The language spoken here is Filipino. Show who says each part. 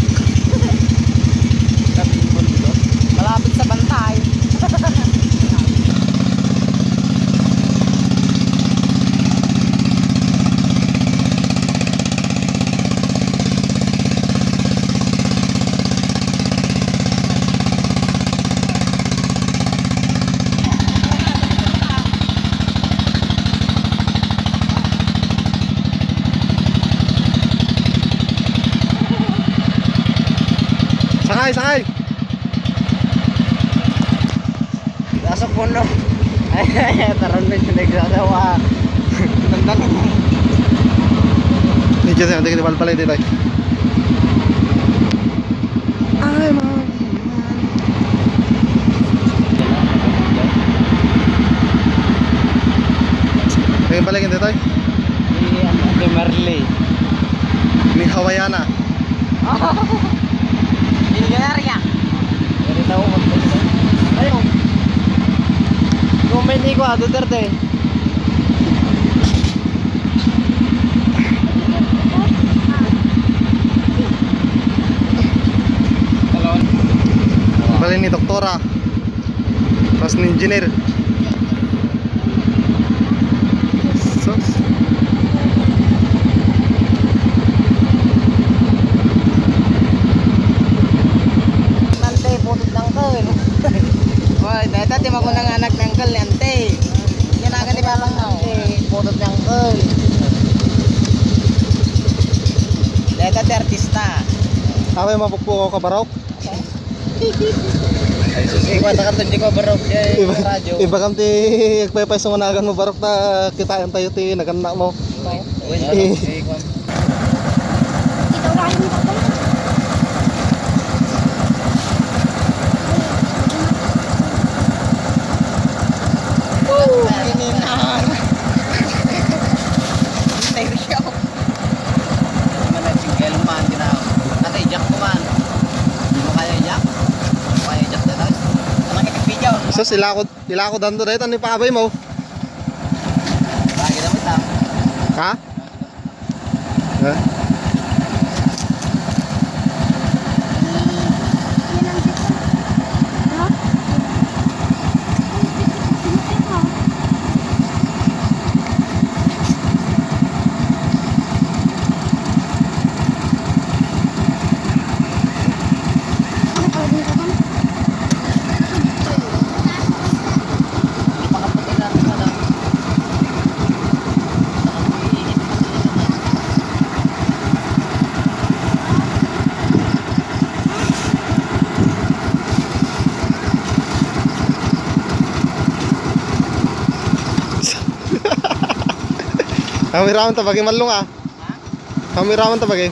Speaker 1: bundok. Tabing bundok. Malapit sa bantay.
Speaker 2: Sakay!
Speaker 1: Pasok puno. Ay, taron na siya nagsasawa. Tandang.
Speaker 2: Medyo siya, hindi kita palpalay dito. Ay, mga. Tingin balikin dito.
Speaker 1: Ni Marley.
Speaker 2: Ni Hawaiiana.
Speaker 1: Ingeria. Dari tahu betul. Ayo. Komen ni ko Duterte.
Speaker 2: Balik ni doktora. Terus ni engineer. Sus.
Speaker 1: Hoy, data di mo nang anak ng uncle ante. Yan agad di balang na. Photo ng uncle. Data di artista.
Speaker 2: Away mapukpo ko kabarok.
Speaker 1: Ay susi ko ta kanto di ko barok kay radyo.
Speaker 2: Iba kam ti agpaypay sumanagan mo barok na kitaan tayo ti naganak mo.
Speaker 1: Uy,
Speaker 2: So sila ko danto dito ni paabay mo.
Speaker 1: lagi na mo.
Speaker 2: Ha? Ha? Kami raman tabagay malung ah. Kami raman tabagay.